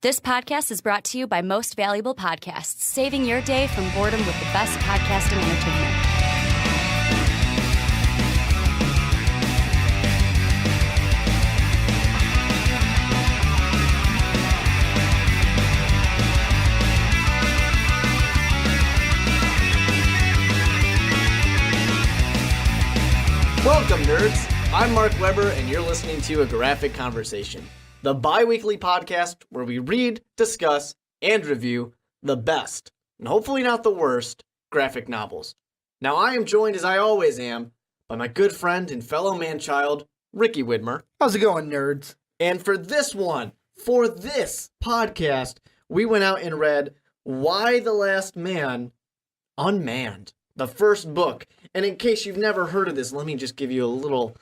This podcast is brought to you by Most Valuable Podcasts, saving your day from boredom with the best podcasting entertainment. Welcome, nerds. I'm Mark Weber, and you're listening to A Graphic Conversation, the bi-weekly podcast where we read, discuss, and review the best, and hopefully not the worst, graphic novels. Now, I am joined, as I always am, by my good friend and fellow man-child, Ricky Widmer. How's it going, nerds? And for this podcast, we went out and read Why the Last Man, Unmanned, the first book. And in case you've never heard of this, let me just give you a little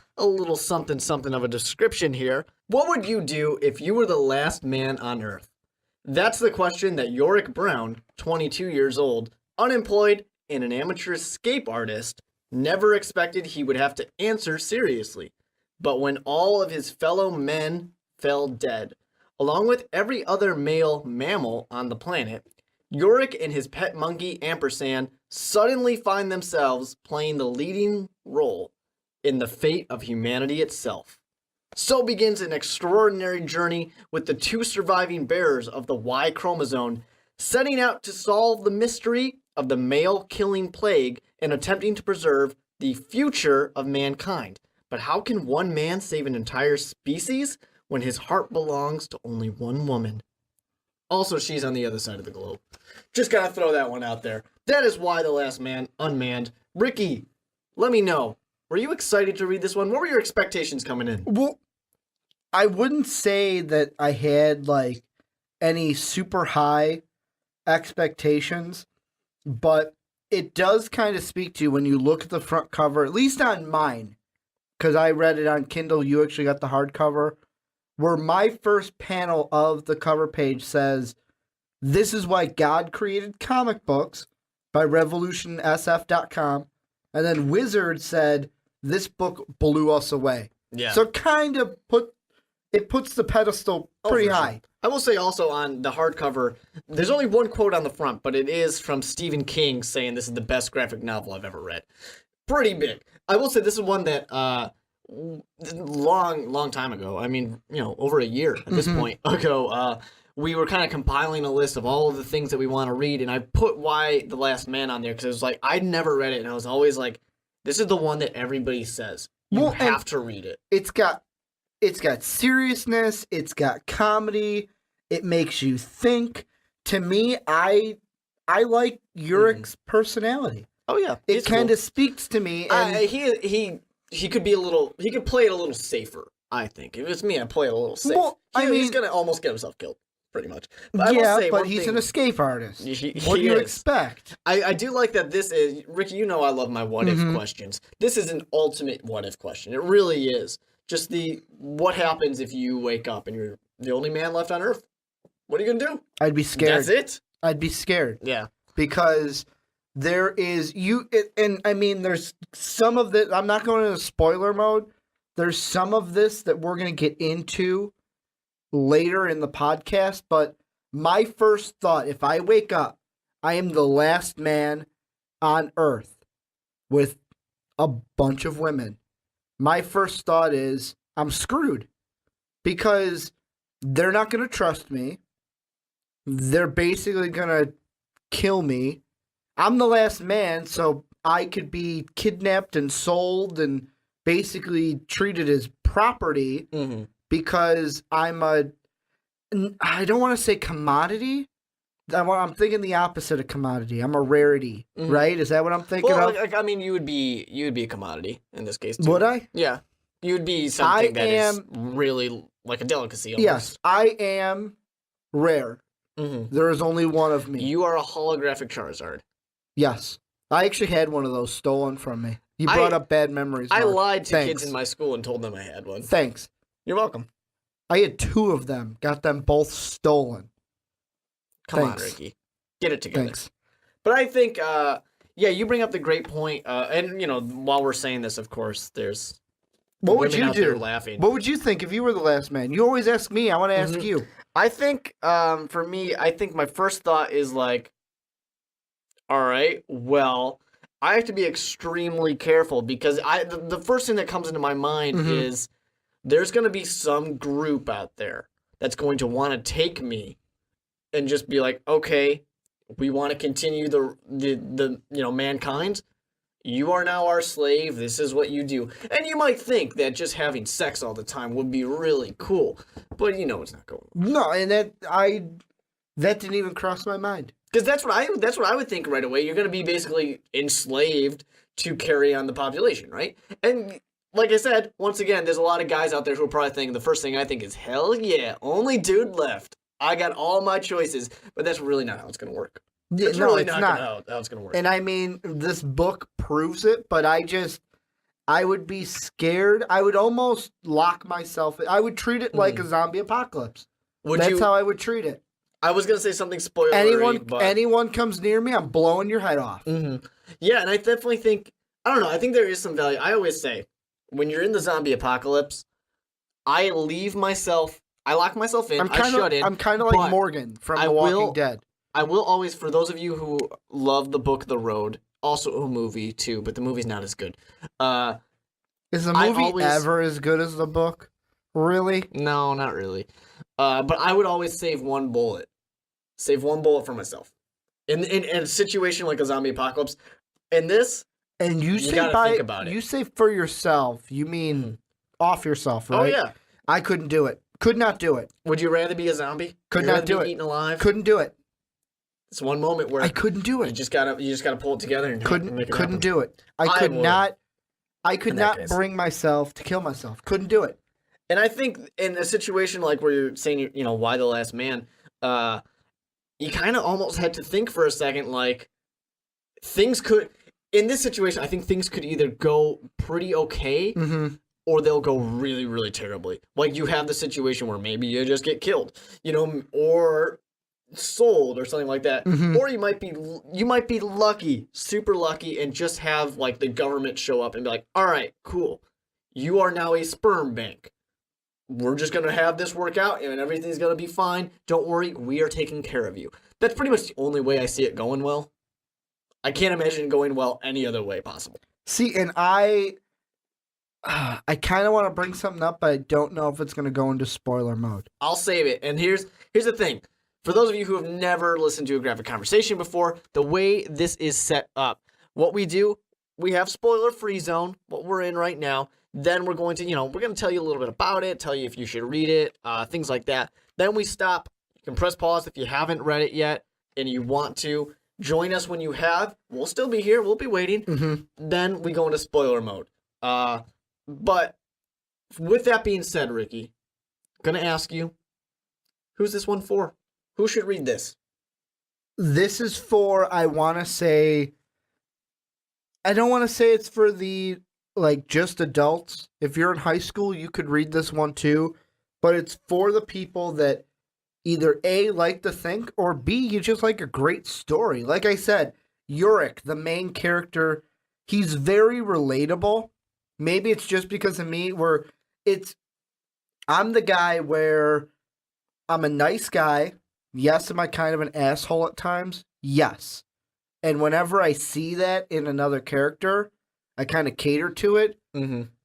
something of a description here. What would you do if you were the last man on Earth? That's the question that Yorick Brown, 22 years old, unemployed, and an amateur escape artist, never expected he would have to answer seriously. But when all of his fellow men fell dead, along with every other male mammal on the planet, Yorick and his pet monkey, Ampersand, suddenly find themselves playing the leading role in the fate of humanity itself. So begins an extraordinary journey with the two surviving bearers of the Y chromosome setting out to solve the mystery of the male-killing plague and attempting to preserve the future of mankind. But how can one man save an entire species when his heart belongs to only one woman? Also, she's on the other side of the globe. Just gotta throw that one out there. That is Why the Last Man, Unmanned. Ricky, let me know. Were you excited to read this one? What were your expectations coming in? Well, I wouldn't say that I had, any super high expectations, but it does kind of speak to you when you look at the front cover, at least on mine, because I read it on Kindle. You actually got the hardcover, where my first panel of the cover page says, "This is why God created comic books," by RevolutionSF.com. And then Wizard said, "This book blew us away." Yeah. So kind of puts the pedestal pretty high. Sure. I will say also on the hardcover, there's only one quote on the front, but it is from Stephen King saying this is the best graphic novel I've ever read. Pretty big. I will say this is one that long time ago, I mean, over a year at this point ago, we were kind of compiling a list of all of the things that we want to read, and I put Why the Last Man on there because it was like, I'd never read it, and I was always like, this is the one that everybody says. You have to read it. It's got seriousness, it's got comedy, it makes you think. To me, I like Yorick's personality. Oh yeah. It kind of speaks to me. And he could be he could play it a little safer, I think. If it's me, I'd play it a little safe. Well, he's going to almost get himself killed, pretty much. But he's an escape artist. What do you expect? I do like that this is, Ricky, I love my what-if questions. This is an ultimate what-if question. It really is. Just what happens if you wake up and you're the only man left on Earth? What are you going to do? I'd be scared. That's it? I'd be scared. Yeah. Because there's some of this, I'm not going into spoiler mode. There's some of this that we're going to get into later in the podcast, but my first thought, if I wake up, I am the last man on Earth with a bunch of women. My first thought is, I'm screwed. Because they're not going to trust me. They're basically going to kill me. I'm the last man, so I could be kidnapped and sold and basically treated as property because I don't want to say commodity. I'm thinking the opposite of commodity. I'm a rarity, right? Is that what I'm thinking of? I mean, you would be a commodity in this case, too. Would I? Yeah. You would be something that is really like a delicacy almost. Yes, I am rare. There is only one of me. You are a holographic Charizard. Yes. I actually had one of those stolen from me. You brought up bad memories, Mark. I lied to kids in my school and told them I had one. Thanks. You're welcome. I had two of them. Got them both stolen. Come on, Ricky. Get it together. Thanks. But I think, you bring up the great point. And, while we're saying this, of course, there's what would you do? Laughing. What would you think if you were the last man? You always ask me. I want to ask you. I think, for me, I think my first thought is like, all right, well, I have to be extremely careful because the first thing that comes into my mind is there's going to be some group out there that's going to want to take me and just be like, okay, we want to continue the mankind. You are now our slave. This is what you do. And you might think that just having sex all the time would be really cool, but it's not going on. No, and that didn't even cross my mind. Because that's what I would think right away. You're going to be basically enslaved to carry on the population, right? And like I said, once again, there's a lot of guys out there who are probably thinking the first thing I think is, hell yeah, only dude left. I got all my choices, but that's really not how it's going to work. Yeah, That's really not how it's going to work. And I mean, this book proves it, but I would be scared. I would almost lock myself in. I would treat it like a zombie apocalypse. That's how I would treat it. I was going to say something spoilery, Anyone comes near me, I'm blowing your head off. Mm-hmm. Yeah, and I definitely think, I don't know, I think there is some value. I always say, when you're in the zombie apocalypse, I lock myself in, I shut in. I'm kind of like Morgan from The Walking Dead. I will always, for those of you who love the book The Road, also a movie too, but the movie's not as good. Is the movie ever as good as the book? Really? No, not really. But I would always save one bullet. Save one bullet for myself. In a situation like a zombie apocalypse, in this, and you gotta think about it. You say for yourself, you mean off yourself, right? Oh, yeah. I couldn't do it. Could not do it. Would you rather be a zombie? Could not do it. Eaten alive? Couldn't do it. It's one moment where I couldn't do it. You just gotta pull it together and make it happen. Do it. I could not bring myself to kill myself. Couldn't do it. And I think in a situation like where you're saying, why the last man, you kind of almost had to think for a second, like, in this situation, I think things could either go pretty okay, or they'll go really, really terribly. Like, you have the situation where maybe you just get killed, or sold or something like that. Or you might be lucky, super lucky, and just have, like, the government show up and be like, all right, cool. You are now a sperm bank. We're just going to have this work out and everything's going to be fine. Don't worry, we are taking care of you. That's pretty much the only way I see it going well. I can't imagine it going well any other way possible. See, and I kind of want to bring something up, but I don't know if it's going to go into spoiler mode. I'll save it. And here's the thing. For those of you who have never listened to a graphic conversation before, the way this is set up, what we do, we have spoiler-free zone, what we're in right now. Then we're going to, we're going to tell you a little bit about it, tell you if you should read it, things like that. Then we stop. You can press pause if you haven't read it yet and you want to. Join us when you have. We'll still be here. We'll be waiting. Then we go into spoiler mode. But with that being said, Ricky, I'm going to ask you, who's this one for? Who should read this? This is for, I don't want to say it's for the, just adults. If you're in high school, you could read this one too. But it's for the people that either A, like to think, or B, you just like a great story. Like I said, Yurik, the main character, he's very relatable. Maybe it's just because of me, I'm the guy where I'm a nice guy. Yes, am I kind of an asshole at times? Yes. And whenever I see that in another character, I kind of cater to it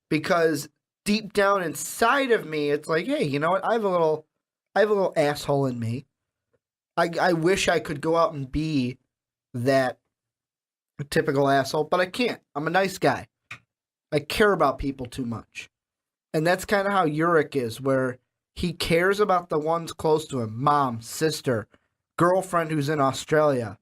because deep down inside of me, it's like, hey, you know what? I have a little asshole in me. I wish I could go out and be that typical asshole, but I can't. I'm a nice guy. I care about people too much. And that's kind of how Yurik is, where he cares about the ones close to him, mom, sister, girlfriend who's in Australia.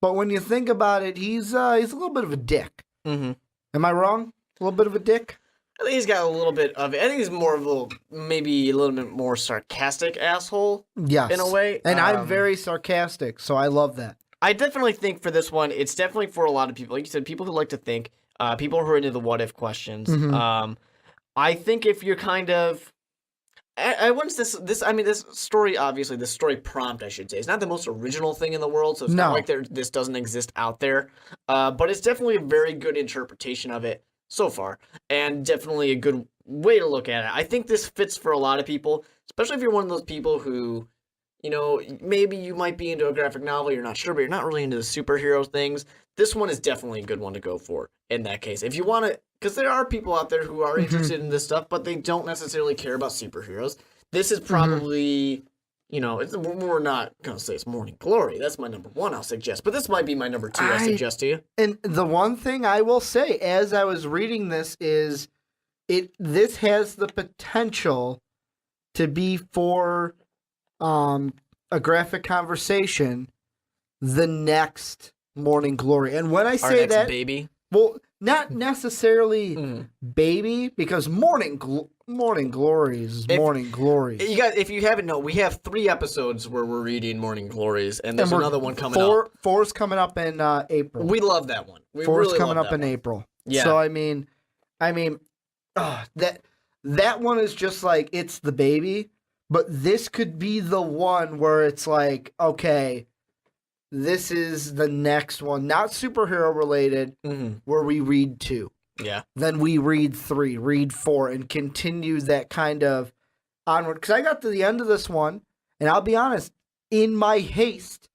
But when you think about it, he's a little bit of a dick. Am I wrong? A little bit of a dick? I think he's got a little bit of it. I think he's more of maybe a little bit more sarcastic asshole. Yes. In a way. And I'm very sarcastic, so I love that. I definitely think for this one, it's definitely for a lot of people. Like you said, people who like to think, people who are into the what if questions. I think if you're kind of... this story, obviously, this story prompt, I should say, it's not the most original thing in the world, so it's not like this doesn't exist out there. But it's definitely a very good interpretation of it. so far, and definitely a good way to look at it. I think this fits for a lot of people, especially if you're one of those people who, you know, maybe you might be into a graphic novel, you're not sure, but you're not really into the superhero things. This one is definitely a good one to go for in that case. If you want to, because there are people out there who are interested in this stuff, but they don't necessarily care about superheroes. This is probably, you know, we're not going to say it's Morning Glory. That's my number one, I'll suggest. But this might be my number two, I suggest to you. And the one thing I will say, as I was reading this, is this has the potential to be for a graphic conversation, the next Morning Glory. And when I say that, baby, well, not necessarily baby, because Morning Glories. You guys, if you haven't known, we have 3 episodes where we're reading Morning Glories, and there's another one coming up. Four's coming up in April. We love that one. Four's really coming up in April. Yeah. So I mean, that one is just like, it's the baby, but this could be the one where it's like, okay, this is the next one, not superhero related, where we read 2. Yeah. Then we read 3, read 4, and continue that kind of onward. Because I got to the end of this one, and I'll be honest, in my haste,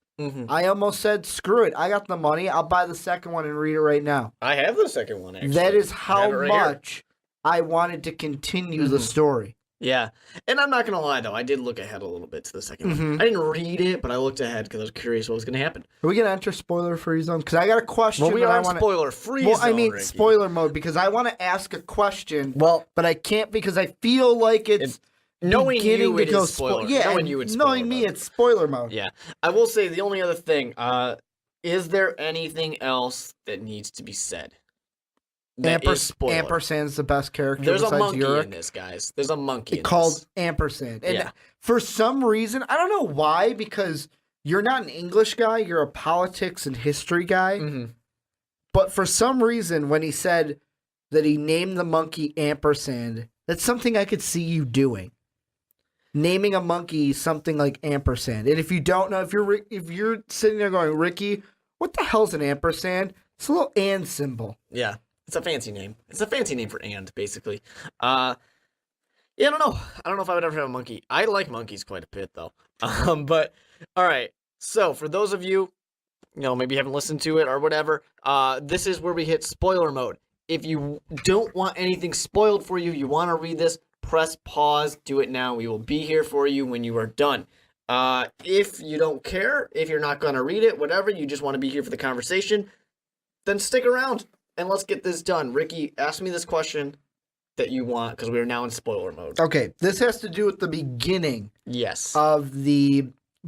I almost said, screw it. I got the money. I'll buy the second one and read it right now. I have the second one, actually. That is how much I wanted to continue the story. Yeah. And I'm not going to lie, though. I did look ahead a little bit to the second one. I didn't read it, but I looked ahead because I was curious what was going to happen. Are we going to enter spoiler-free zone? Because I got a question. Well, we are in spoiler-free zone, Well, I mean Ricky. spoiler mode, because I want to ask a question, but I can't because I feel like it's knowing beginning you, to it go is spoiler. Yeah, knowing you, it's spoiler knowing me, mode. it's spoiler mode. Yeah. I will say the only other thing, is there anything else that needs to be said? Ampersand's the best character. There's a besides monkey Yurik. in this, guys. There's a monkey called Ampersand. And for some reason, I don't know why, because you're not an English guy, you're a politics and history guy. But for some reason, when he said that he named the monkey Ampersand, that's something I could see you doing. Naming a monkey something like Ampersand. And if you don't know, if you're sitting there going, Ricky, what the hell's an ampersand? It's a little and symbol. Yeah. It's a fancy name. It's a fancy name for and, basically. Yeah, I don't know. I don't know if I would ever have a monkey. I like monkeys quite a bit, though. But, all right. So, for those of you, maybe haven't listened to it or whatever, this is where we hit spoiler mode. If you don't want anything spoiled for you, you want to read this, press pause, do it now. We will be here for you when you are done. If you don't care, if you're not going to read it, whatever, you just want to be here for the conversation, then stick around. And let's get this done. Ricky, ask me this question that you want, because we are now in spoiler mode. Okay, this has to do with the beginning of the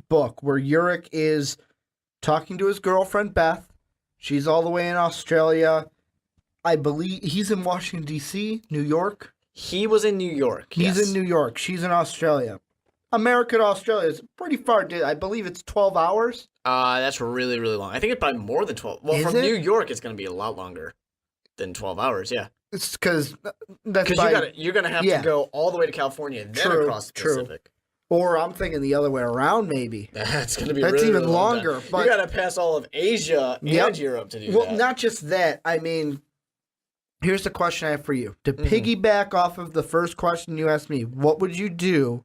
book, where Yurik is talking to his girlfriend, Beth. She's all the way in Australia. I believe he's in Washington, D.C., New York. He was in New York. He's in New York. She's in Australia. America to Australia is pretty far. I believe it's 12 hours. That's really, really long. I think it's probably more than 12. Well, from New York, it's going to be a lot longer than 12 hours, yeah. It's because you're going to have to go all the way to California and then across the Pacific. Or I'm thinking the other way around, maybe. That's going to be That's really, even really longer. But you got to pass all of Asia and Europe to do that. Well, not just that. I mean, here's the question I have for you. To piggyback off of the first question you asked me, what would you do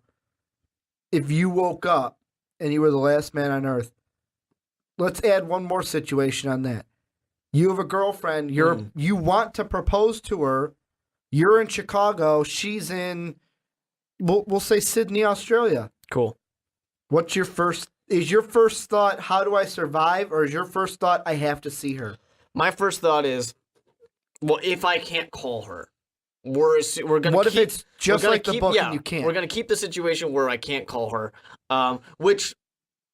if you woke up and you were the last man on Earth? Let's add one more situation on that. You have a girlfriend. You want to propose to her. You're in Chicago. She's in, we'll say Sydney, Australia. Cool. What's your first? Is your first thought, how do I survive? Or is your first thought, I have to see her? My first thought is, well, if I can't call her, we're going to What if it's just like the book and you can't? We're going to keep the situation where I can't call her, which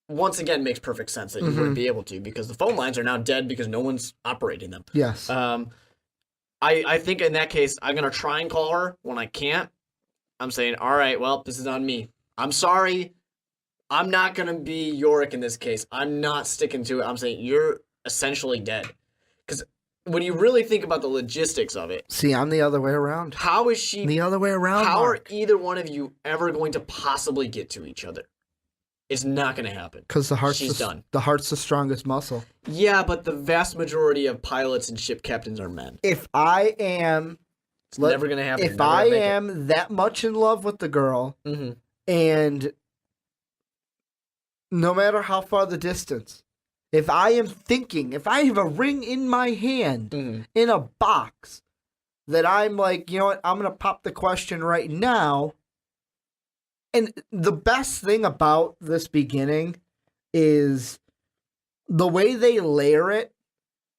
once again makes perfect sense that you wouldn't be able to, because the phone lines are now dead because no one's operating them. Yes. I think in that case, I'm going to try and call her. When I can't, I'm saying, all right, well, this is on me. I'm sorry. I'm not going to be Yorick in this case. I'm not sticking to it. I'm saying you're essentially dead. Because when you really think about the logistics of it. See, I'm the other way around. How is she? The other way around, How Mark. are either one of you ever going to possibly get to each other? It's not going to happen. Because She's done. The heart's the strongest muscle. Yeah, but the vast majority of pilots and ship captains are men. If I am... It's never going to happen. If I am that much in love with the girl, and no matter how far the distance, if I am thinking, if I have a ring in my hand, in a box, that I'm like, you know what, I'm going to pop the question right now. And the best thing about this beginning is the way they layer it,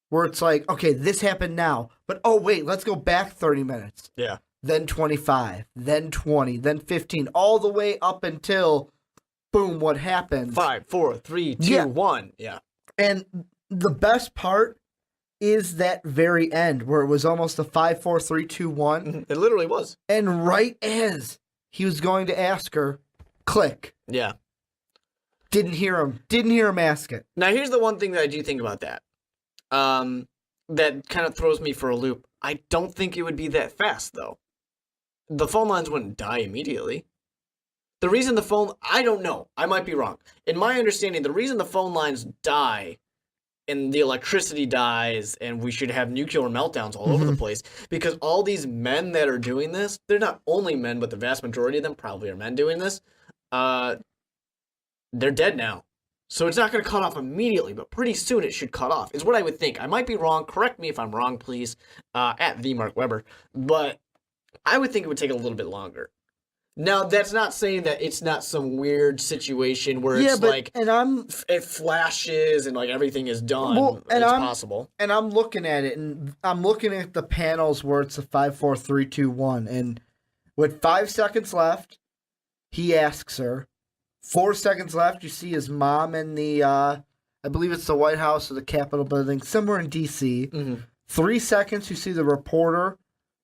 where it's like, okay, this happened now, but oh wait, let's go back 30 minutes. Yeah. Then 25, then 20, then 15, all the way up until, boom, what happens? 5, 4, 3, 2, 1. Yeah. And the best part is that very end, where it was almost a 5, 4, 3, 2, 1. It literally was. And right as he was going to ask her, click. Yeah. Didn't hear him ask it. Now, here's the one thing that I do think about that. That kind of throws me for a loop. I don't think it would be that fast, though. The phone lines wouldn't die immediately. The reason I don't know. I might be wrong. In my understanding, the reason the phone lines die and the electricity dies and we should have nuclear meltdowns all over the place, because all these men that are doing this, they're not only men, but the vast majority of them probably are men doing this. They're dead now. So it's not going to cut off immediately, but pretty soon it should cut off, is what I would think. I might be wrong. Correct me if I'm wrong, please, at @TheMarkWeber. But I would think it would take a little bit longer. Now, that's not saying that it's not some weird situation where it's it flashes and like everything is done. Well, and it's possible. And I'm looking at it, and I'm looking at the panels where it's a 5, 4, 3, 2, 1. And with 5 seconds left, he asks her. 4 seconds left, you see his mom in the, I believe it's the White House or the Capitol building, somewhere in D.C. 3 seconds, you see the reporter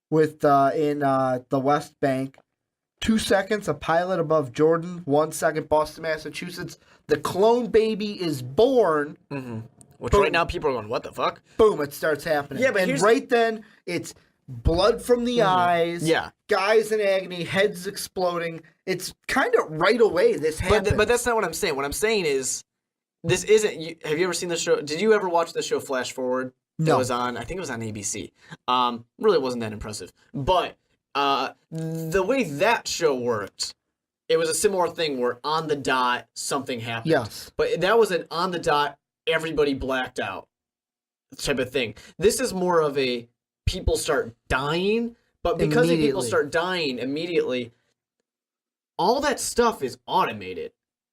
with in the West Bank. 2 seconds, a pilot above Jordan. 1 second, Boston, Massachusetts. The clone baby is born. Which right now people are going, what the fuck? Boom, it starts happening. Yeah, but and right then, it's blood from the eyes. Yeah. Guys in agony, heads exploding. It's kind of right away this happens. But that's not what I'm saying. What I'm saying is, this isn't... Have you ever seen the show? Did you ever watch the show Flash Forward? No. It was on... I think it was on ABC. Really wasn't that impressive. But the way that show worked, it was a similar thing where on the dot, something happened. Yes. But that was an on the dot, everybody blacked out type of thing. This is more of a people start dying, but because people start dying immediately, all that stuff is automated.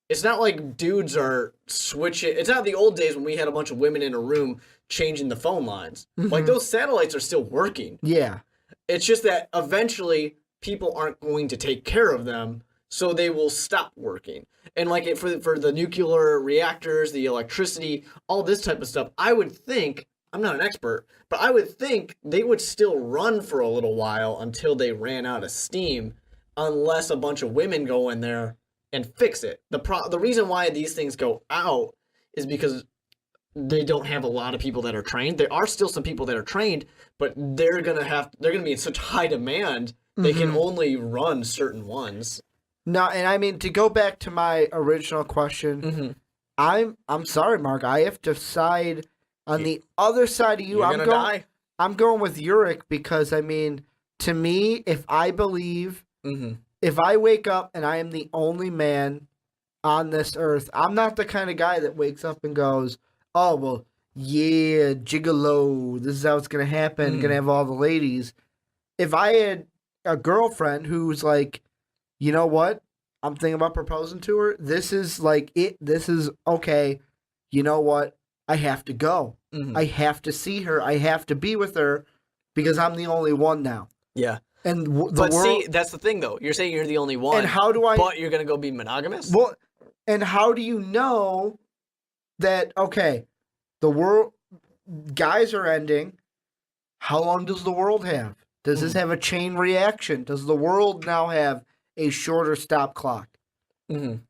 It's not like dudes are switching. It's not the old days when we had a bunch of women in a room changing the phone lines. Like, those satellites are still working. Yeah. It's just that eventually people aren't going to take care of them, so they will stop working. And like for the nuclear reactors, the electricity, all this type of stuff, I would think, I'm not an expert, but I would think they would still run for a little while until they ran out of steam, unless a bunch of women go in there and fix it. The reason why these things go out is because they don't have a lot of people that are trained. There are still some people that are trained, but they're gonna be in such high demand they can only run certain ones. No, and I mean, to go back to my original question, I'm sorry, Mark. I have to side on the other side of you. I'm going with Uric because, I mean, to me, if I believe, if I wake up and I am the only man on this earth, I'm not the kind of guy that wakes up and goes, oh, well, yeah, gigolo, this is how it's going to happen, going to have all the ladies. If I had a girlfriend who's like, you know what, I'm thinking about proposing to her, this is like it, this is okay, you know what, I have to go. I have to see her, I have to be with her, because I'm the only one now. Yeah. And see, that's the thing, though. You're saying you're the only one. And how do I... But you're going to go be monogamous? Well, and how do you know that, okay, the world... Guys are ending. How long does the world have? Does this have a chain reaction? Does the world now have a shorter stop clock? I'm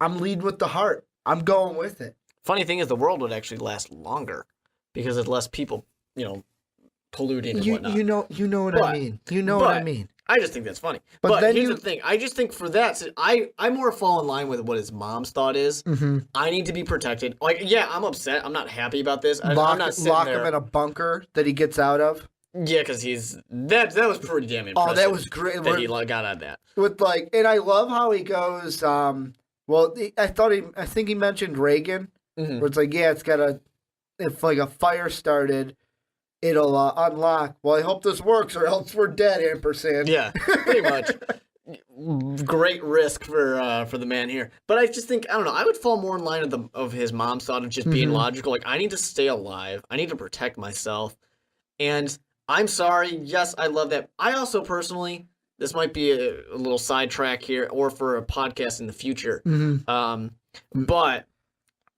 leading with the heart. I'm going with it. Funny thing is, the world would actually last longer because there's less people, polluting and whatnot. You know what I mean. You know what I mean. I just think that's funny. But But then here's the thing. I just think for that, I more fall in line with what his mom's thought is. Mm-hmm. I need to be protected. Like, yeah, I'm upset. I'm not happy about this. I'm not sitting Lock there. him in a bunker that he gets out of. Yeah, because that was pretty damn impressive. Oh, that was great. That he got out of that. With like, and I love how he goes. Well, I think he mentioned Reagan. Mm-hmm. Where it's like, yeah, if like a fire started, it'll unlock. Well, I hope this works, or else we're dead. Ampersand. Yeah, pretty much. Great risk for the man here, but I just think I don't know. I would fall more in line of his mom's thought of just being logical. Like, I need to stay alive. I need to protect myself, and I'm sorry. Yes, I love that. I also personally, this might be a little sidetrack here, or for a podcast in the future. But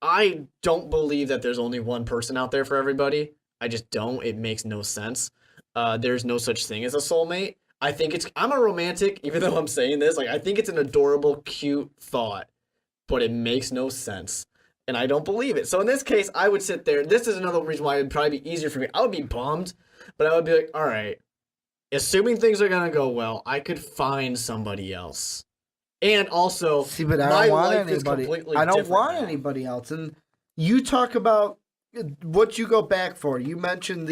I don't believe that there's only one person out there for everybody. I just don't. It makes no sense. There's no such thing as a soulmate. I think I'm a romantic, even though I'm saying this. Like, I think it's an adorable, cute thought, but it makes no sense. And I don't believe it. So in this case, I would sit there. This is another reason why it would probably be easier for me. I would be bummed, but I would be like, all right, assuming things are going to go well, I could find somebody else. And also, See, but I my don't want life anybody. is completely I don't different want now. anybody else. And you talk about what you go back for. You mentioned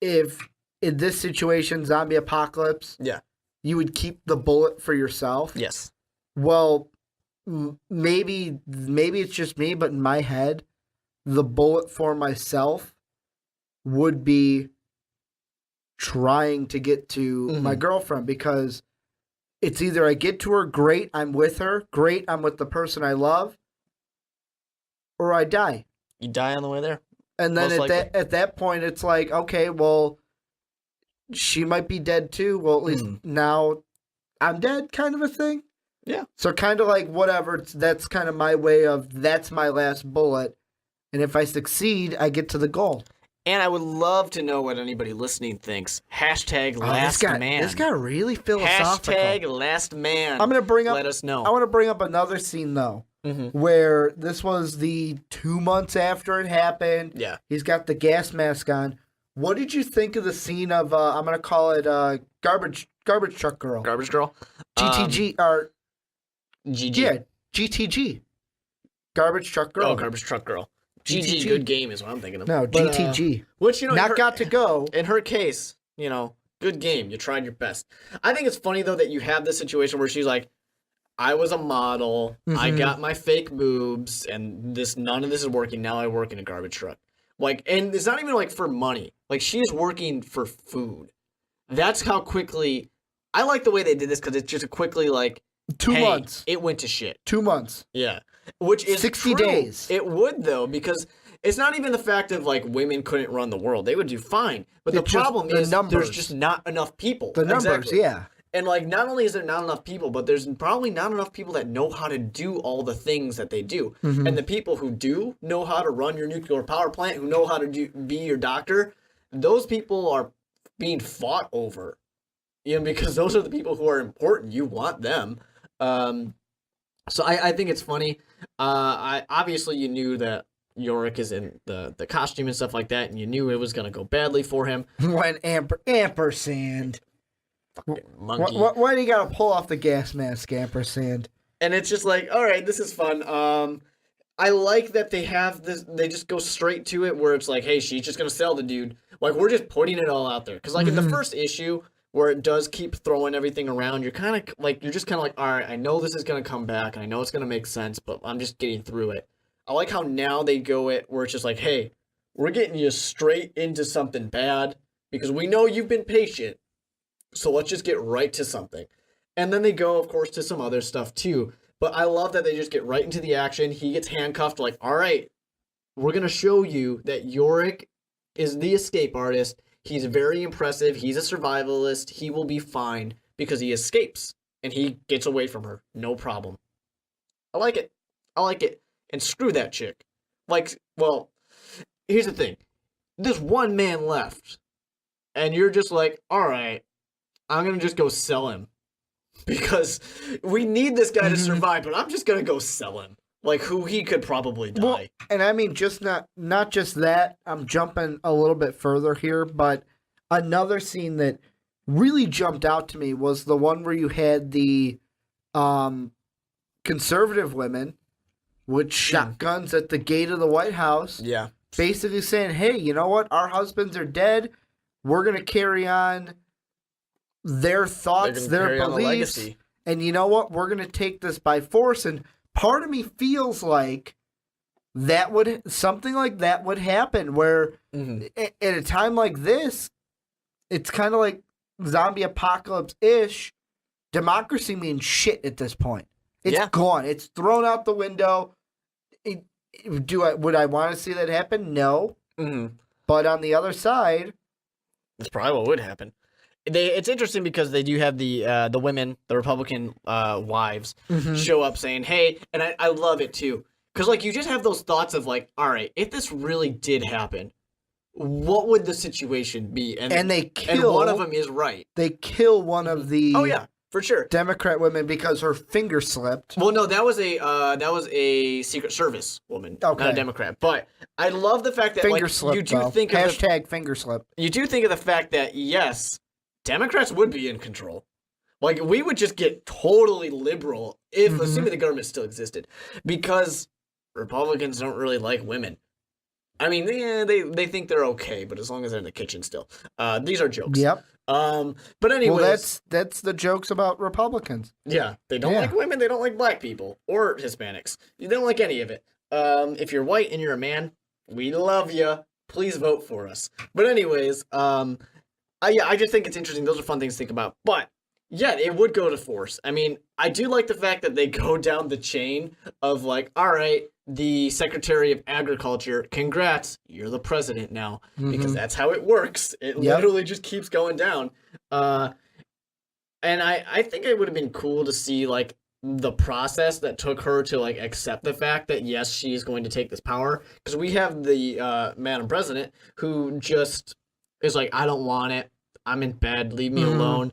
if in this situation, zombie apocalypse, Yeah. you would keep the bullet for yourself. Yes. Well, maybe it's just me, but in my head, the bullet for myself would be trying to get to my girlfriend, because it's either I get to her, great, I'm with her, great, I'm with the person I love, or I die. You die on the way there. And then Most at that point, it's like, okay, well, she might be dead too. Well, at least now I'm dead, kind of a thing. Yeah. So kind of like whatever. That's kind of my way of that's my last bullet, and if I succeed, I get to the goal. And I would love to know what anybody listening thinks. Hashtag last man. This got really philosophical. Hashtag last man. I'm gonna bring up. Let us know. I want to bring up another scene though, where this was the 2 months after it happened. Yeah. He's got the gas mask on. What did you think of the scene of? I'm gonna call it garbage truck girl. Garbage Girl. GTG or GG. yeah, GTG. Garbage truck girl. Oh, Garbage Truck Girl. GG, good game is what I'm thinking of. No, But, GTG. which, you know, Not got to go. in her case, you know, good game. You tried your best. I think it's funny, though, that you have this situation where she's like, I was a model. I got my fake boobs, and none of this is working. Now I work in a garbage truck. Like, and it's not even like for money. Like, she is working for food. That's how quickly. I like the way they did this because it's just quickly like 2 hey, months. It went to shit. 2 months. Yeah. Which is 60 true. days. It would, though, because it's not even the fact of like women couldn't run the world. They would do fine. But the It's just problem the is numbers. there's just not enough people. The numbers, Exactly. yeah. And like, not only is there not enough people, but there's probably not enough people that know how to do all the things that they do. And the people who do know how to run your nuclear power plant, who know how to be your doctor, those people are being fought over. You know, because those are the people who are important. You want them. So I think it's funny. Obviously you knew that Yorick is in the costume and stuff like that, and you knew it was going to go badly for him. When ampersand. Fucking monkey. Why do you gotta pull off the gas mask, ampersand? And it's just like, all right, this is fun. I like that they have this. They just go straight to it, where it's like, hey, she's just gonna sell the dude. Like, we're just putting it all out there. Because like in the first issue, where it does keep throwing everything around, you're kind of like, all right, I know this is gonna come back, and I know it's gonna make sense, but I'm just getting through it. I like how now they go it where it's just like, hey, we're getting you straight into something bad because we know you've been patient. So let's just get right to something. And then they go, of course, to some other stuff too. But I love that they just get right into the action. He gets handcuffed, like, all right, we're going to show you that Yorick is the escape artist. He's very impressive. He's a survivalist. He will be fine because he escapes and he gets away from her. No problem. I like it. I like it. And screw that chick. Like, well, here's the thing. There's one man left. And you're just like, all right, I'm going to just go sell him. Because we need this guy to survive, but I'm just going to go sell him. Like, who he could probably die. Well, and I mean, just not just that. I'm jumping a little bit further here, but another scene that really jumped out to me was the one where you had the conservative women with shotguns at the gate of the White House. Yeah. Basically saying, hey, you know what? Our husbands are dead. We're going to carry on their thoughts, their beliefs. And you know what? We're going to take this by force. And part of me feels like something like that would happen where at a time like this, it's kind of like zombie apocalypse-ish. Democracy means shit at this point. It's gone. It's thrown out the window. Would I want to see that happen? No. But on the other side, that's probably what would happen. It's interesting because they do have the women, the Republican wives, show up saying, "Hey," and I love it too, because like you just have those thoughts of like, all right, if this really did happen, what would the situation be? And they kill. And one of them is right. They kill one of the. Oh yeah. For sure, Democrat women because her finger slipped. Well, no, that was a Secret Service woman, not a Democrat. But I love the fact that finger slip, you do think hashtag finger slip. You do think of the fact that yes, Democrats would be in control. Like we would just get totally liberal if, assuming the government still existed, because Republicans don't really like women. I mean, they think they're okay, but as long as they're in the kitchen still. These are jokes. Yep. But anyways, well, that's the jokes about Republicans. Yeah, they don't like women. They don't like black people or Hispanics. They don't like any of it. If you're white and you're a man, we love you. Please vote for us. But anyways, I just think it's interesting. Those are fun things to think about. But yeah, it would go to force. I mean, I do like the fact that they go down the chain of like, all right, the Secretary of Agriculture, congrats, you're the president now, because that's how it works. It literally just keeps going down. And I think it would have been cool to see like the process that took her to like accept the fact that yes, she is going to take this power, because we have the Madam President who just is like, I don't want it. I'm in bed. Leave me alone.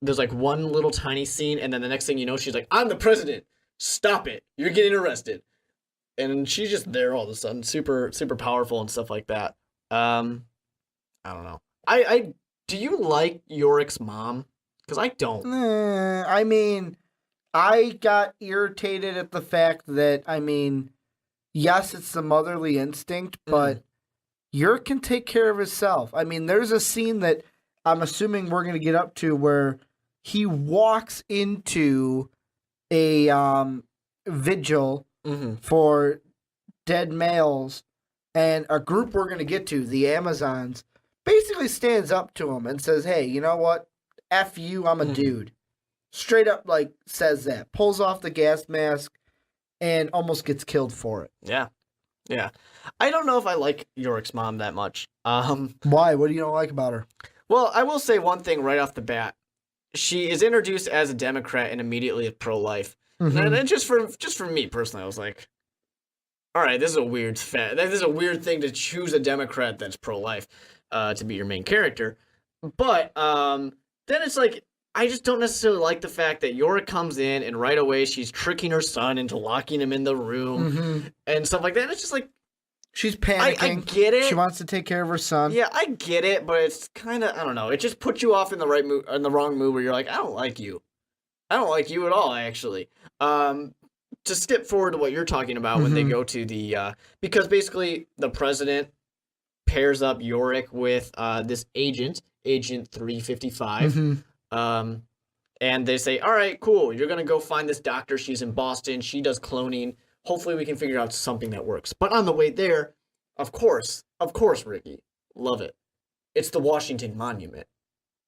There's like one little tiny scene, and then the next thing you know, she's like, I'm the president. Stop it. You're getting arrested. And she's just there all of a sudden, super, super powerful and stuff like that. I don't know. Do you like Yorick's mom? Because I don't. I mean, I got irritated at the fact that, I mean, yes, it's the motherly instinct, but Yorick can take care of himself. I mean, there's a scene that I'm assuming we're going to get up to where he walks into a vigil for dead males, and a group we're going to get to, the Amazons, basically stands up to him and says, hey, you know what? F you, I'm a dude. Straight up, like, says that. Pulls off the gas mask and almost gets killed for it. Yeah. Yeah. I don't know if I like Yorick's mom that much. Why? What do you not like about her? Well, I will say one thing right off the bat. She is introduced as a Democrat and immediately is pro-life. And just for me personally, I was like, all right, this is a weird thing to choose a Democrat that's pro-life to be your main character. But then it's like, I just don't necessarily like the fact that Yorick comes in and right away she's tricking her son into locking him in the room and stuff like that. And it's just like, she's panicking. I get it. She wants to take care of her son. Yeah, I get it, but it's kind of, I don't know. It just puts you off in the right mood, in the wrong mood where you're like, I don't like you. I don't like you at all, actually. To skip forward to what you're talking about when they go to the, because basically the president pairs up Yorick with this Agent 355. And they say, all right, cool. You're going to go find this doctor. She's in Boston. She does cloning. Hopefully we can figure out something that works. But on the way there, of course, Ricky, love it. It's the Washington Monument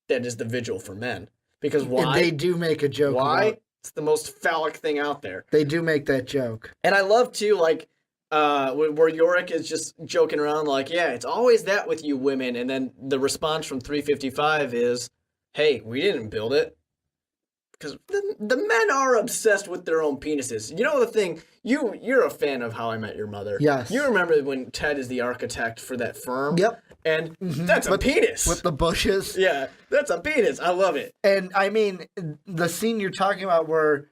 that is the vigil for men. Because why? And they do make a joke. Why? About... It's the most phallic thing out there. They do make that joke. And I love, too, like, where Yorick is just joking around like, yeah, it's always that with you women. And then the response from 355 is, hey, we didn't build it. Because the men are obsessed with their own penises. You know the thing, you're a fan of How I Met Your Mother. Yes. You remember when Ted is the architect for that firm? Yep. And that's a penis. With the bushes. Yeah, that's a penis. I love it. And, I mean, the scene you're talking about where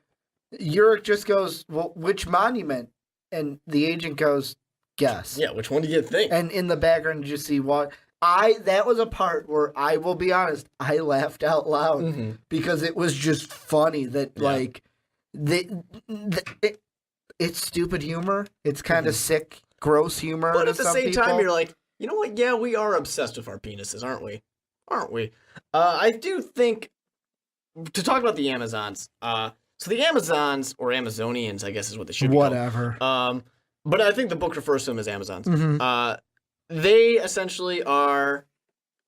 Yorick just goes, well, which monument? And the agent goes, guess. Yeah, which one do you think? And in the background, you just see what... That was a part where I will be honest, I laughed out loud because it was just funny that like it's stupid humor. It's kind of sick, gross humor. But at the same people. time, you're like, you know what? Yeah, we are obsessed with our penises, aren't we? Aren't we? I do think, to talk about the Amazons, so the Amazons, or Amazonians, I guess is what they should be called. But I think the book refers to them as Amazons. They essentially are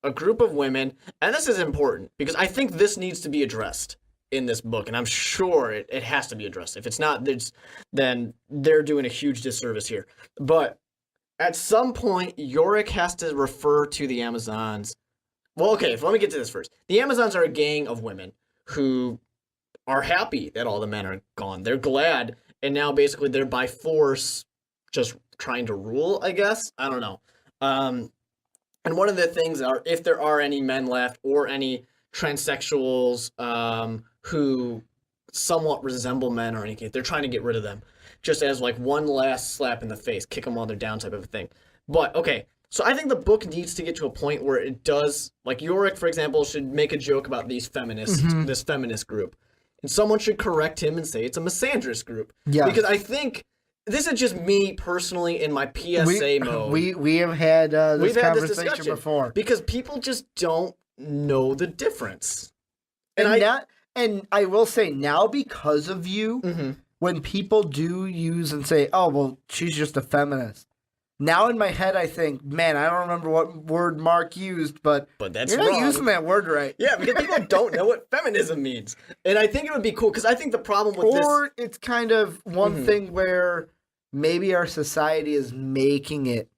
a group of women, and this is important, because I think this needs to be addressed in this book, and I'm sure it has to be addressed. If it's not, then they're doing a huge disservice here. But at some point, Yorick has to refer to the Amazons. Well, okay, let me get to this first. The Amazons are a gang of women who are happy that all the men are gone. They're glad, and now basically they're by force just trying to rule, I guess. I don't know. And one of the things are, if there are any men left or any transsexuals who somewhat resemble men or anything, they're trying to get rid of them. Just as like one last slap in the face, kick them while they're down type of a thing. But, okay, so I think the book needs to get to a point where it does, like Yorick, for example, should make a joke about these feminists, this feminist group. And someone should correct him and say it's a misandrist group. Yeah. Because I think, this is just me personally in my PSA mode. We have had this conversation before. Because people just don't know the difference. And I will say now, because of you, when people do use and say, oh, well, she's just a feminist. Now in my head, I think, man, I don't remember what word Mark used, but that's you're not using that word right. Yeah, because people don't know what feminism means. And I think it would be cool, because I think the problem with this... Or it's kind of one thing where maybe our society is making it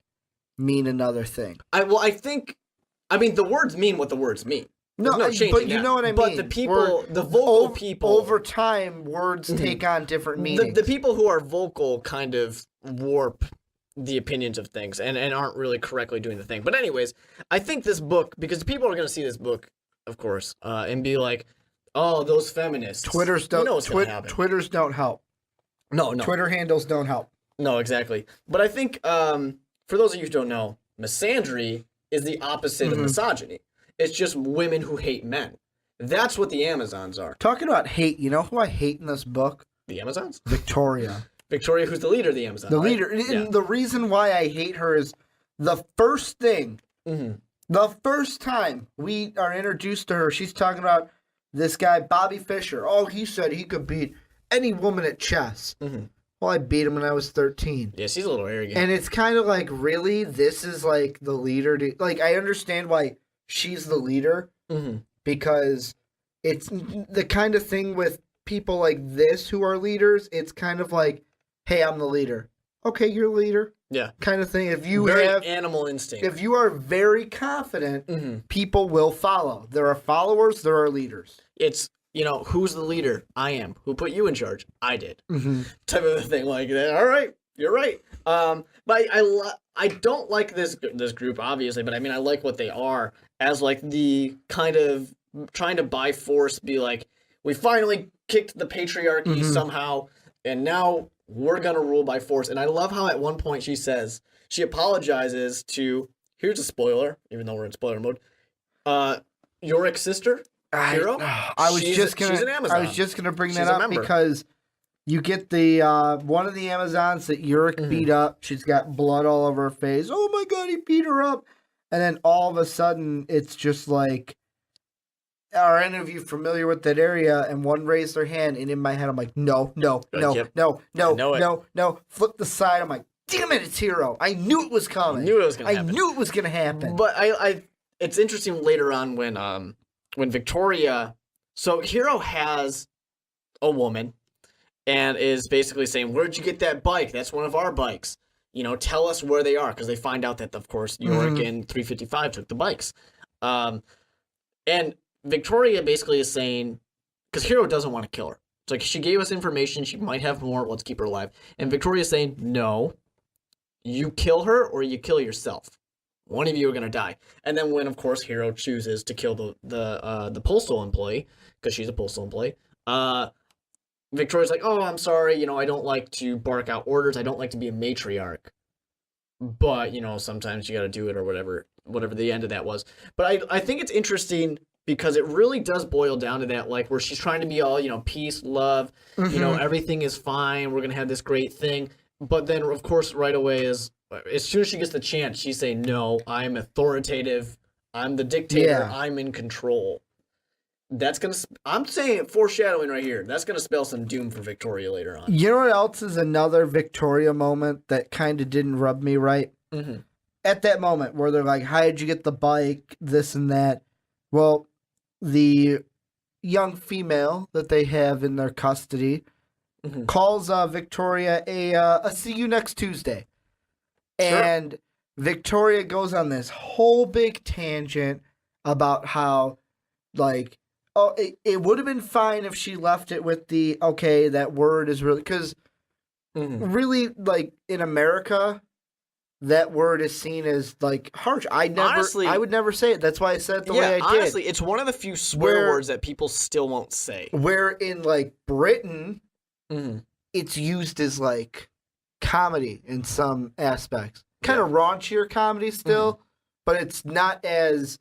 mean another thing. I think the words mean what the words mean. No, but you know what I mean. But the people, the vocal people... Over time, words take on different meanings. The people who are vocal kind of warp the opinions of things and aren't really correctly doing the thing. But anyways, I think this book, because people are going to see this book, of course, and be like, oh, those feminists. Twitters don't help. No. Twitter handles don't help. No, exactly. But I think, for those of you who don't know, misandry is the opposite of misogyny. It's just women who hate men. That's what the Amazons are. Talking about hate, you know who I hate in this book? The Amazons? Victoria. Victoria, who's the leader of the Amazons. The leader. And the reason why I hate her is the first thing, the first time we are introduced to her, she's talking about this guy, Bobby Fischer. Oh, he said he could beat any woman at chess. Well, I beat him when I was 13. Yeah, she's a little arrogant. And it's kind of like, really? This is like the leader? Like, I understand why she's the leader, because it's the kind of thing with people like this who are leaders. It's kind of like, hey, I'm the leader. Okay, you're the leader. Yeah. Kind of thing. If you have animal instinct. If you are very confident, people will follow. There are followers, there are leaders. It's, who's the leader? I am. Who put you in charge? I did. Type of a thing like that. All right, you're right. But I don't like this group, obviously, but I mean, I like what they are as like the kind of trying to by force be like, we finally kicked the patriarchy somehow, and now we're going to rule by force. And I love how at one point she apologizes to, here's a spoiler, even though we're in spoiler mode, Yorick's sister, Hero. She's an Amazon. I was just going to bring that up because you get the one of the Amazons that Yorick beat up. She's got blood all over her face. Oh my God, he beat her up. And then all of a sudden, it's just like, are any of you familiar with that area? And one raised their hand, and in my head, I'm like, no. Flip the side. I'm like, damn it, it's Hero. I knew it was coming. I knew it was going to happen. But it's interesting later on when Victoria, so Hero has a woman and is basically saying, where'd you get that bike? That's one of our bikes. Tell us where they are, because they find out that, of course, Yorick and 355 took the bikes. And Victoria basically is saying, because Hero doesn't want to kill her. It's like, she gave us information, she might have more, let's keep her alive. And Victoria's saying, no, you kill her or you kill yourself. One of you are going to die. And then when, of course, Hero chooses to kill the postal employee, because she's a postal employee, Victoria's like, oh, I'm sorry, I don't like to bark out orders, I don't like to be a matriarch. but, sometimes you got to do it or whatever the end of that was. But I think it's interesting because it really does boil down to that, like, where she's trying to be all, peace, love, everything is fine. We're going to have this great thing. But then, of course, right away as soon as she gets the chance, she's saying, no, I'm authoritative. I'm the dictator. Yeah. I'm in control. That's going to, I'm saying foreshadowing right here. That's going to spell some doom for Victoria later on. You know what else is another Victoria moment that kind of didn't rub me right? Mm-hmm. At that moment where they're like, how did you get the bike, this and that? Well, the young female that they have in their custody calls Victoria a see you next Tuesday. Sure. And Victoria goes on this whole big tangent about how, like, oh, it would have been fine if she left it with the, okay, that word is really, because really, like, in America, that word is seen as, like, harsh. I would never say it. That's why I said it the way I did. Honestly, it's one of the few swear words that people still won't say. Where in, like, Britain, it's used as, like, comedy in some aspects. Kind of raunchier comedy still, but it's not as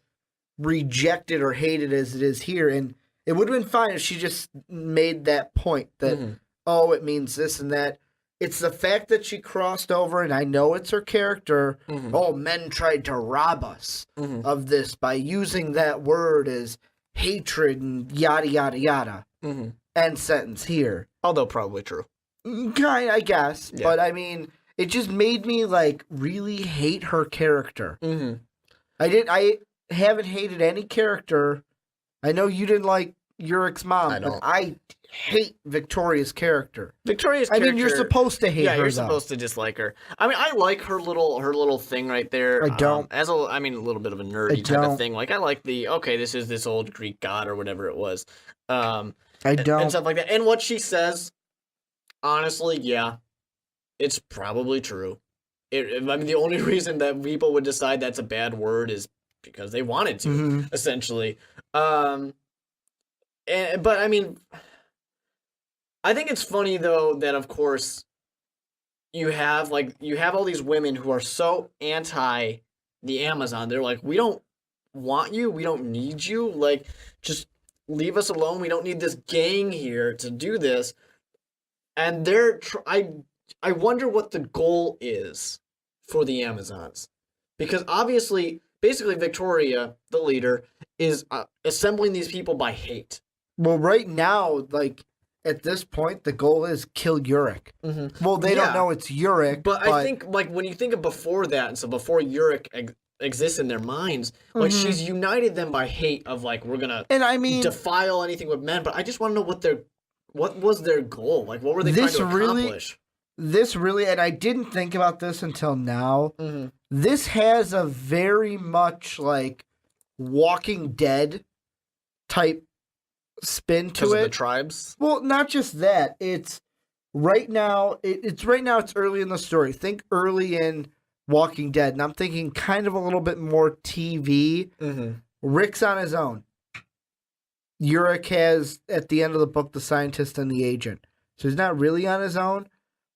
rejected or hated as it is here. And it would have been fine if she just made that point that, oh, it means this and that. It's the fact that she crossed over, and I know it's her character. Oh, men tried to rob us of this by using that word as hatred and yada, yada, yada. End sentence here. Although probably true. Kind, I guess. Yeah. But, I mean, it just made me, like, really hate her character. I haven't hated any character. I know you didn't like Urich's mom, but I hate Victoria's character. I mean, you're supposed to hate her. Yeah, you're supposed to dislike her. I mean, I like her little thing right there. I don't. A little bit of a nerdy type of thing. Like, I like this is this old Greek god or whatever it was. I don't. And stuff like that. And what she says, honestly, yeah, it's probably true. The only reason that people would decide that's a bad word is because they wanted to, essentially. But I mean, I think it's funny though that of course you have all these women who are so anti the Amazon. They're like, we don't want you, we don't need you, like, just leave us alone. We don't need this gang here to do this. And I wonder what the goal is for the Amazons, because basically Victoria, the leader, is assembling these people by hate. Well, right now, like, at this point, the goal is kill Urich. Well, they don't know it's Urich. But I think, like, when you think of before that, and so before Urich exists in their minds, like, she's united them by hate of, like, we're gonna defile anything with men. But I just want to know what was their goal? Like, what were they trying to accomplish? This really, and I didn't think about this until now, this has a very much, like, Walking Dead type spin to it. Because of the tribes? Well, not just that. It's right now, it's early in the story. Think early in Walking Dead, and I'm thinking kind of a little bit more TV. Rick's on his own. Urich has, at the end of the book, the scientist and the agent. So he's not really on his own.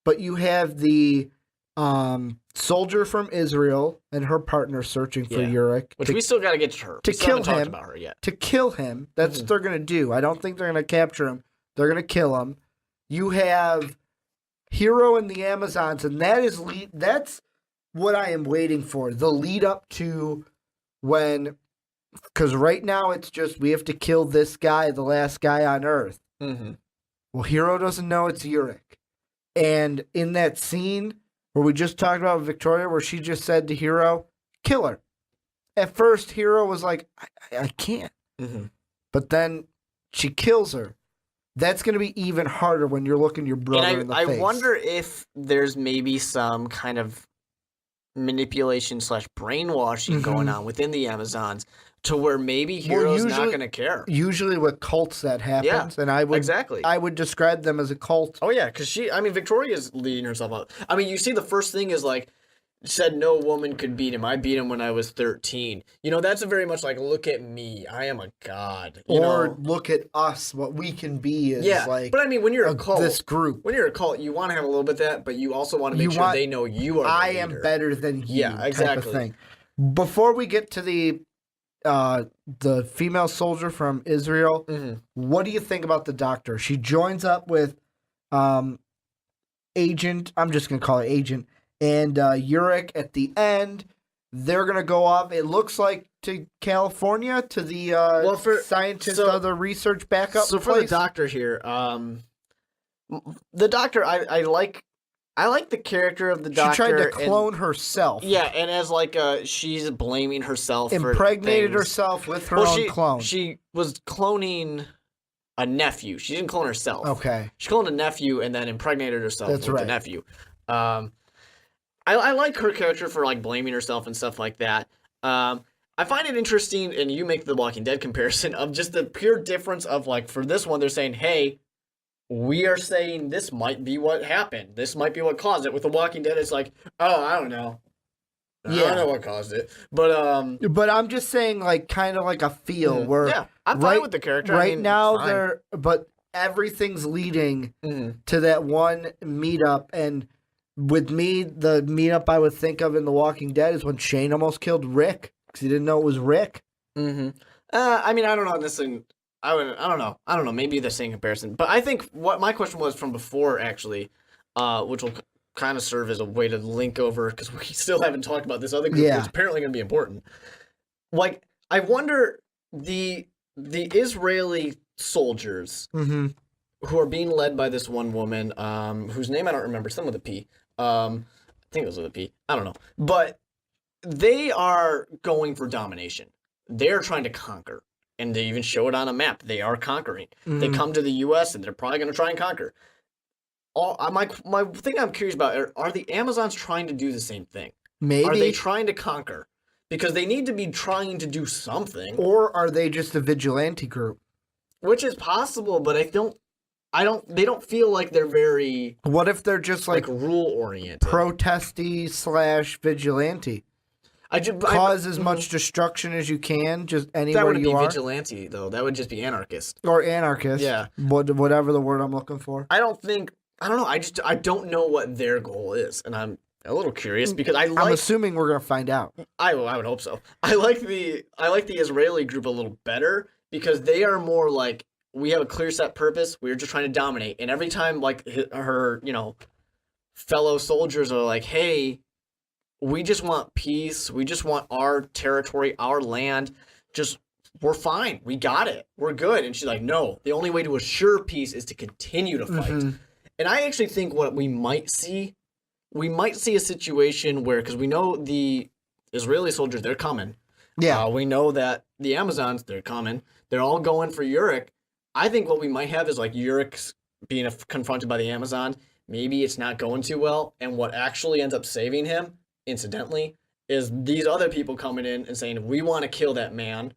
But you have the soldier from Israel and her partner searching for Urich. Which we still got to get to her. To kill him. Talked about her yet. To kill him. That's what they're going to do. I don't think they're going to capture him. They're going to kill him. You have Hero and the Amazons, and that's what I am waiting for. The lead up to when... Because right now it's just, we have to kill this guy, the last guy on Earth. Well, Hero doesn't know it's Urich. And in that scene where we just talked about Victoria, where she just said to Hero, kill her. At first, Hero was like, I can't. But then she kills her. That's going to be even harder when you're looking your brother in the face. I wonder if there's maybe some kind of manipulation / brainwashing going on within the Amazons to where maybe Hero's not going to care. Usually with cults that happens, and I would describe them as a cult. Oh yeah, because Victoria's leading herself up. I mean, you see the first thing is like said no woman could beat him. I beat him when I was 13. You know, that's a very much like, look at me. I am a god. You or know? look at us, what we can be is like. But I mean, when you're a cult, this group. When you're a cult, you want to have a little bit of that, but you also want to make sure they know you are. I am better than you. Yeah, exactly. Type of thing. Before we get to the female soldier from Israel, what do you think about the doctor? She joins up with Agent. I'm just gonna call it Agent. And Urich at the end, they're going to go off, it looks like, to California, to the scientist or the research backup So for place. the doctor here, the doctor, I like the character of the doctor. She tried to clone herself. Yeah, and as like, she's blaming herself Impregnated for herself with her own clone. She was cloning a nephew. She didn't clone herself. Okay. She cloned a nephew and then impregnated herself with the nephew. I like her character for like blaming herself and stuff like that. I find it interesting, and you make the Walking Dead comparison of just the pure difference of like, for this one, they're saying, hey, we are saying this might be what happened. This might be what caused it. With the Walking Dead, it's like, oh, I don't know. I don't know what caused it. But I'm just saying, like, kind of like a feel where I'm fine with the character. Right now, but everything's leading to that one meetup. And with me, the meetup I would think of in The Walking Dead is when Shane almost killed Rick because he didn't know it was Rick. I mean, I don't know this thing. I don't know. Maybe the same comparison. But I think what my question was from before, actually, which will kind of serve as a way to link over, because we still haven't talked about this other group that's apparently going to be important. Like, I wonder the Israeli soldiers who are being led by this one woman, whose name I don't remember, some with a P. I think it was with a P. I don't know. But they are going for domination. They're trying to conquer. And they even show it on a map. They are conquering. They come to the U.S. and they're probably going to try and conquer. My thing I'm curious about are the Amazons trying to do the same thing? Maybe. Are they trying to conquer? Because they need to be trying to do something. Or are they just a vigilante group? Which is possible, but they don't feel like they're very... What if they're just like rule-oriented? Protesty / vigilante. Cause as much destruction as you can, just anywhere you are. That wouldn't be vigilante, though. That would just be anarchist. Or anarchist. Yeah. Whatever the word I'm looking for. I don't know. I don't know what their goal is, and I'm a little curious because I'm assuming we're gonna find out. I would hope so. I like the Israeli group a little better because they are more like, we have a clear set purpose. We're just trying to dominate, and every time like her fellow soldiers are like, hey, we just want peace. We just want our territory, our land. We're fine. We got it. We're good. And she's like, no, the only way to assure peace is to continue to fight. And I actually think what we might see a situation where, because we know the Israeli soldiers, they're coming. Yeah. We know that the Amazons, they're coming. They're all going for Urich. I think what we might have is like Urich's being confronted by the Amazon. Maybe it's not going too well. And what actually ends up saving him, incidentally, is these other people coming in and saying, we want to kill that man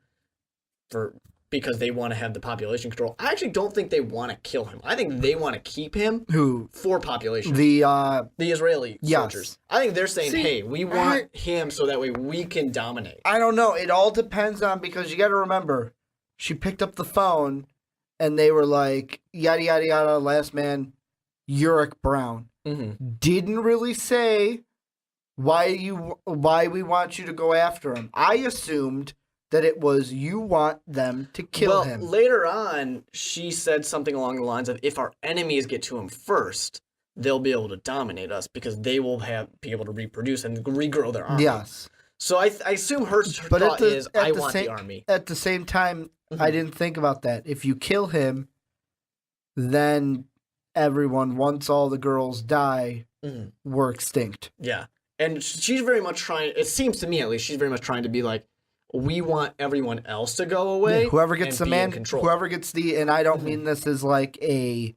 because they want to have the population control. I actually don't think they want to kill him. I think they want to keep him for population. The Israeli soldiers. I think they're saying, hey, we want him so that way we can dominate. I don't know. It all depends on, because you got to remember, she picked up the phone and they were like, yada, yada, yada, last man, Urich Brown. Didn't really say why we want you to go after him. I assumed that it was you want them to kill him. Later on, she said something along the lines of, if our enemies get to him first, they'll be able to dominate us because they will be able to reproduce and regrow their army. Yes. So I assume her thought is, I want the army. At the same time, I didn't think about that. If you kill him, then everyone, once all the girls die, we're extinct. Yeah. And she's very much trying, it seems to me at least, she's very much trying to be like, we want everyone else to go away. Yeah, whoever gets and I don't mean this as like a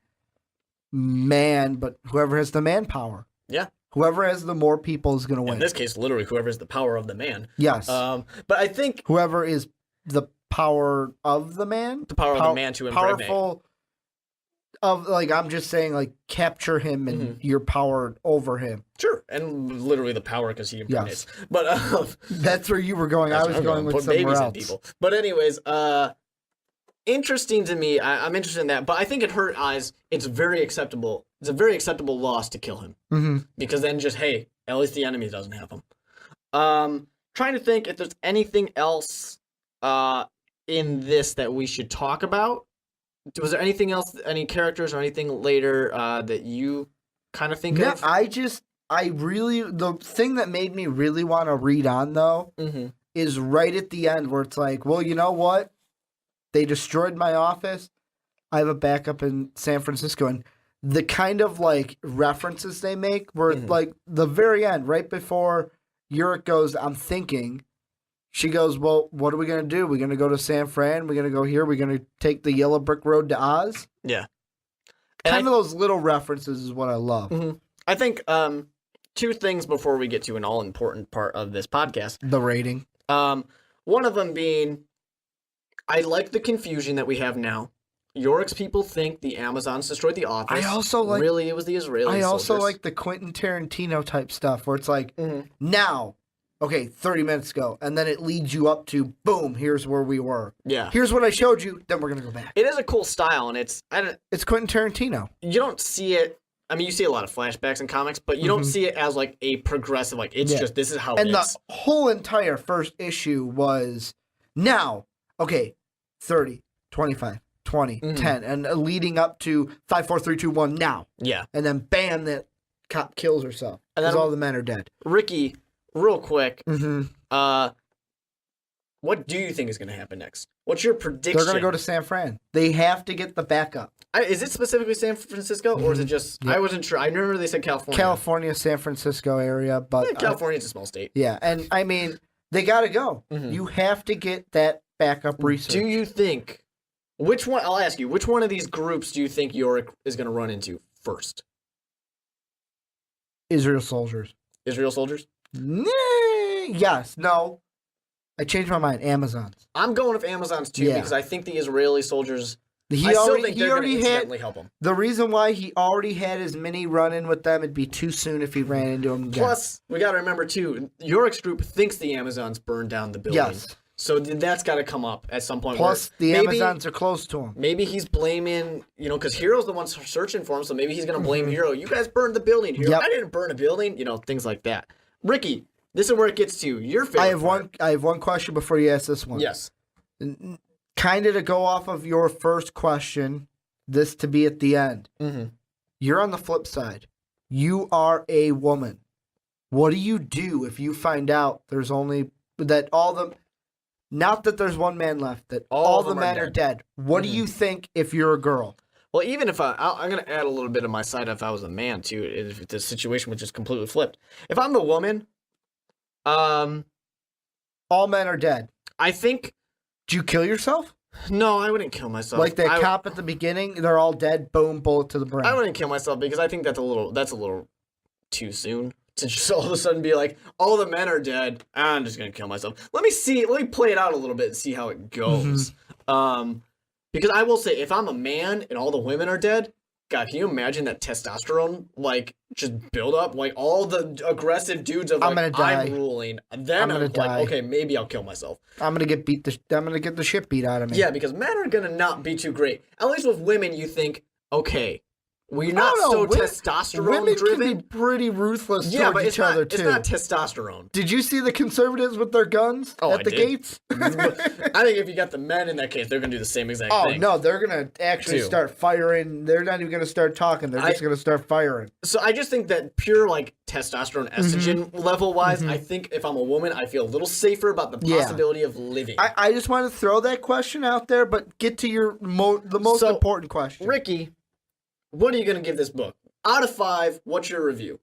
man, but whoever has the manpower. Yeah. Whoever has the more people is going to win. In this case, literally, whoever has the power of the man. Yes. But I think whoever is the power of the man. The power of the man to impregnate. Powerful. of like I'm just saying like capture him and your power over him. Sure, and literally the power because he impregnates. Yes. But that's where you were going. I was going with put somewhere babies else. in people. But anyways, interesting to me. I'm interested in that, but I think in her eyes, it's very acceptable. It's a very acceptable loss to kill him because then just hey, at least the enemy doesn't have him. Trying to think if there's anything else in this that we should talk about. Was there anything else, any characters or anything later that you kind of think of? The thing that made me really want to read on though is right at the end where it's like, well, you know what? They destroyed my office. I have a backup in San Francisco, and the kind of like references they make were like the very end, right before Yurik goes, I'm thinking. She goes, well, what are we going to do? We're going to go to San Fran. We're going to go here. We're going to take the yellow brick road to Oz. Yeah. Kind of those little references is what I love. I think two things before we get to an all-important part of this podcast. The rating. One of them being, I like the confusion that we have now. Yorick's people think the Amazons destroyed the office. I also like... Really, it was the Israeli soldiers. I also like the Quentin Tarantino type stuff where it's like, now... Okay, 30 minutes ago, and then it leads you up to, boom, here's where we were. Yeah. Here's what I showed you, then we're going to go back. It is a cool style, and it's Quentin Tarantino. You don't see it, I mean, you see a lot of flashbacks in comics, but you don't see it as, like, a progressive, like, it's just, this is how it is. And the whole entire first issue was, now, okay, 30, 25, 20, 10, and leading up to 5, 4, 3, 2, 1, now. Yeah. And then, bam, that cop kills herself, because all the men are dead. Ricky... Real quick, what do you think is going to happen next? What's your prediction? They're going to go to San Fran. They have to get the backup. Is it specifically San Francisco, or is it just... I wasn't sure. I remember they said California. California, San Francisco area, but... California's a small state. Yeah, and I mean, they got to go. You have to get that backup research. Do you think... Which one... I'll ask you, which one of these groups do you think Yorick is going to run into first? Israel soldiers. Israel soldiers? Yes. No. I changed my mind. Amazons. I'm going with Amazons too because I think the Israeli soldiers. I still think they're going to incidentally help him. The reason why he already had his mini run-in with them, it'd be too soon if he ran into them again. Plus, we got to remember too, Yorick's group thinks the Amazons burned down the building. Yes. So that's got to come up at some point. Plus, the Amazons are close to him. Maybe he's blaming, because Hero's the one searching for him, so maybe he's going to blame Hero. You guys burned the building, Hero. I didn't burn a building. Things like that. Ricky, this is where it gets to your favorite I have one question before you ask this one. Yes. Kind of to go off of your first question, this to be at the end. You're on the flip side. You are a woman. What do you do if you find out there's only that all the... Not that there's one man left, that all the men are dead. What do you think if you're a girl? Well, even if I'm going to add a little bit of my side if I was a man, too, if the situation was just completely flipped. If I'm the woman, all men are dead. I think... Do you kill yourself? No, I wouldn't kill myself. Like that cop at the beginning, they're all dead, boom, bullet to the brain. I wouldn't kill myself because I think that's a little too soon to just all of a sudden be like, all the men are dead, I'm just going to kill myself. Let me play it out a little bit and see how it goes. Because I will say, if I'm a man and all the women are dead, God, can you imagine that testosterone, just build up? All the aggressive dudes of, I'm ruling. Then I'm die. Okay, maybe I'll kill myself. I'm going to get the shit beat out of me. Yeah, because men are going to not be too great. At least with women, you think, okay, we're not testosterone driven. Women can be pretty ruthless towards each other, too. It's not testosterone. Did you see the conservatives with their guns at the gates? I think if you got the men in that case, they're going to do the same exact thing. Oh, no, they're going to actually start firing. They're not even going to start talking. They're just going to start firing. So I just think that pure, testosterone, estrogen level-wise, I think if I'm a woman, I feel a little safer about the possibility of living. I just want to throw that question out there, but get to your the most important question. Ricky, what are you going to give this book? Out of 5, what's your review?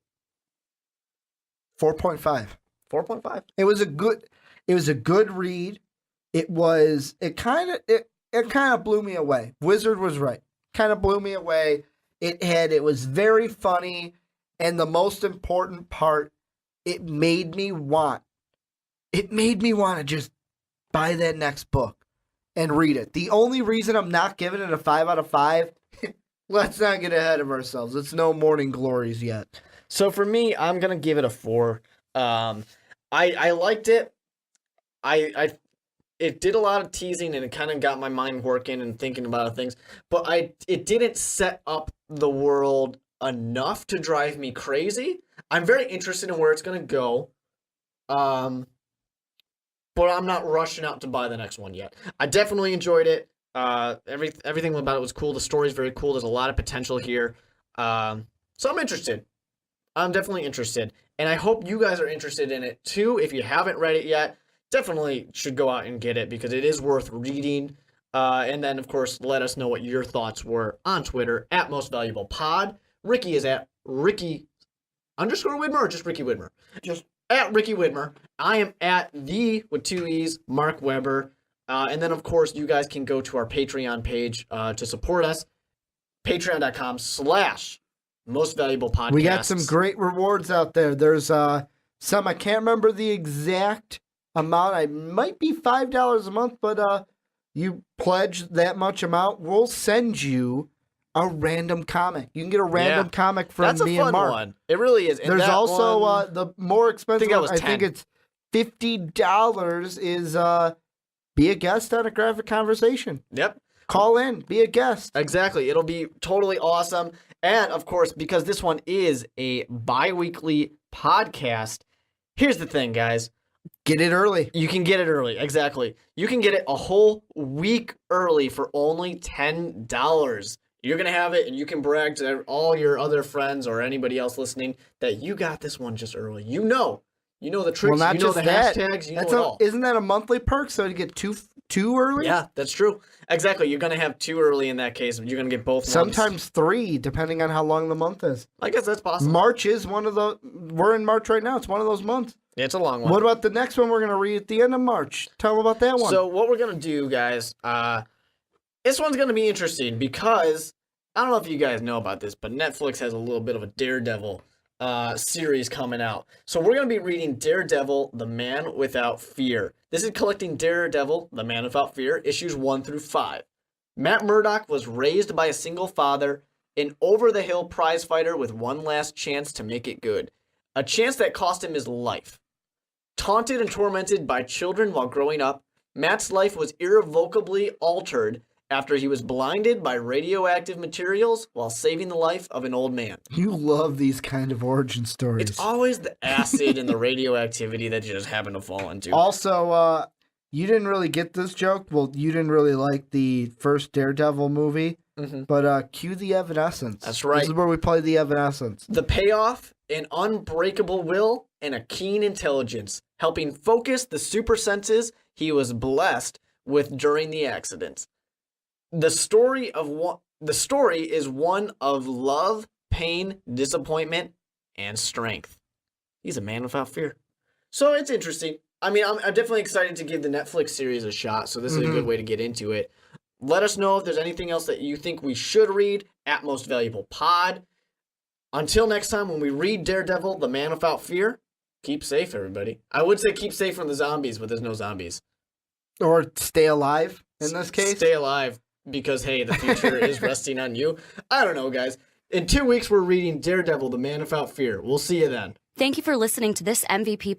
4.5. 4.5? It was a good read. It kind of blew me away. Wizard was right. Kind of blew me away. It was very funny, and the most important part, it made me want to just buy that next book and read it. The only reason I'm not giving it a 5 out of 5 let's not get ahead of ourselves. It's no morning glories yet. So for me, I'm gonna give it a 4. I liked it. It did a lot of teasing and it kind of got my mind working and thinking about things, but it didn't set up the world enough to drive me crazy. I'm very interested in where it's gonna go, but I'm not rushing out to buy the next one yet. I definitely enjoyed it. Everything about it was cool. The story's very cool. There's a lot of potential here, so I'm interested. I'm definitely interested, and I hope you guys are interested in it too. If you haven't read it yet, definitely should go out and get it because it is worth reading. And then, of course, let us know what your thoughts were on Twitter at Most Valuable Pod. Ricky is at Ricky_Widmer or just Ricky Widmer? Just at Ricky Widmer. I am at with 2 E's, Mark Weber. And then, of course, you guys can go to our Patreon page to support us. Patreon.com/Most Valuable Podcasts. We got some great rewards out there. There's some, I can't remember the exact amount. I might be $5 a month, but you pledge that much amount, we'll send you a random comic. You can get a random comic from me and Mark. One. It really is. And there's also the more expensive one. I think it's $50 is be a guest on a graphic conversation. Yep. Call in, be a guest. Exactly. It'll be totally awesome. And of course, because this one is a bi-weekly podcast, here's the thing, guys. Get it early. You can get it early. Exactly. You can get it a whole week early for only $10. You're going to have it and you can brag to all your other friends or anybody else listening that you got this one just early. You know the tricks, well, not you know just the that. hashtags, you know it all. Isn't that a monthly perk so you get two early? Yeah, that's true. Exactly. You're going to have 2 early in that case. You're going to get both Sometimes months. 3, depending on how long the month is. I guess that's possible. March is one of the... We're in March right now. It's one of those months. Yeah, it's a long one. What about the next one we're going to read at the end of March? Tell them about that one. So what we're going to do, guys, this one's going to be interesting because, I don't know if you guys know about this, but Netflix has a little bit of a Daredevil series coming out. So we're going to be reading Daredevil, The Man Without Fear. This is collecting Daredevil, The Man Without Fear, issues 1 through 5. Matt Murdock was raised by a single father, an over-the-hill prize fighter with one last chance to make it good. A chance that cost him his life. Taunted and tormented by children while growing up, Matt's life was irrevocably altered after he was blinded by radioactive materials while saving the life of an old man. You love these kind of origin stories. It's always the acid and the radioactivity that you just happen to fall into. Also, you didn't really get this joke. Well, you didn't really like the first Daredevil movie, but cue the Evanescence. That's right. This is where we play the Evanescence. The payoff, an unbreakable will and a keen intelligence, helping focus the super senses he was blessed with during the accident. The story is one of love, pain, disappointment, and strength. He's a man without fear. So it's interesting. I mean, I'm definitely excited to give the Netflix series a shot, so this is a good way to get into it. Let us know if there's anything else that you think we should read at Most Valuable Pod. Until next time, when we read Daredevil, The Man Without Fear, keep safe, everybody. I would say keep safe from the zombies, but there's no zombies. Or stay alive, in this case. Stay alive, because, hey, the future is resting on you. I don't know, guys. In 2 weeks, we're reading Daredevil, The Man Without Fear. We'll see you then. Thank you for listening to this MVP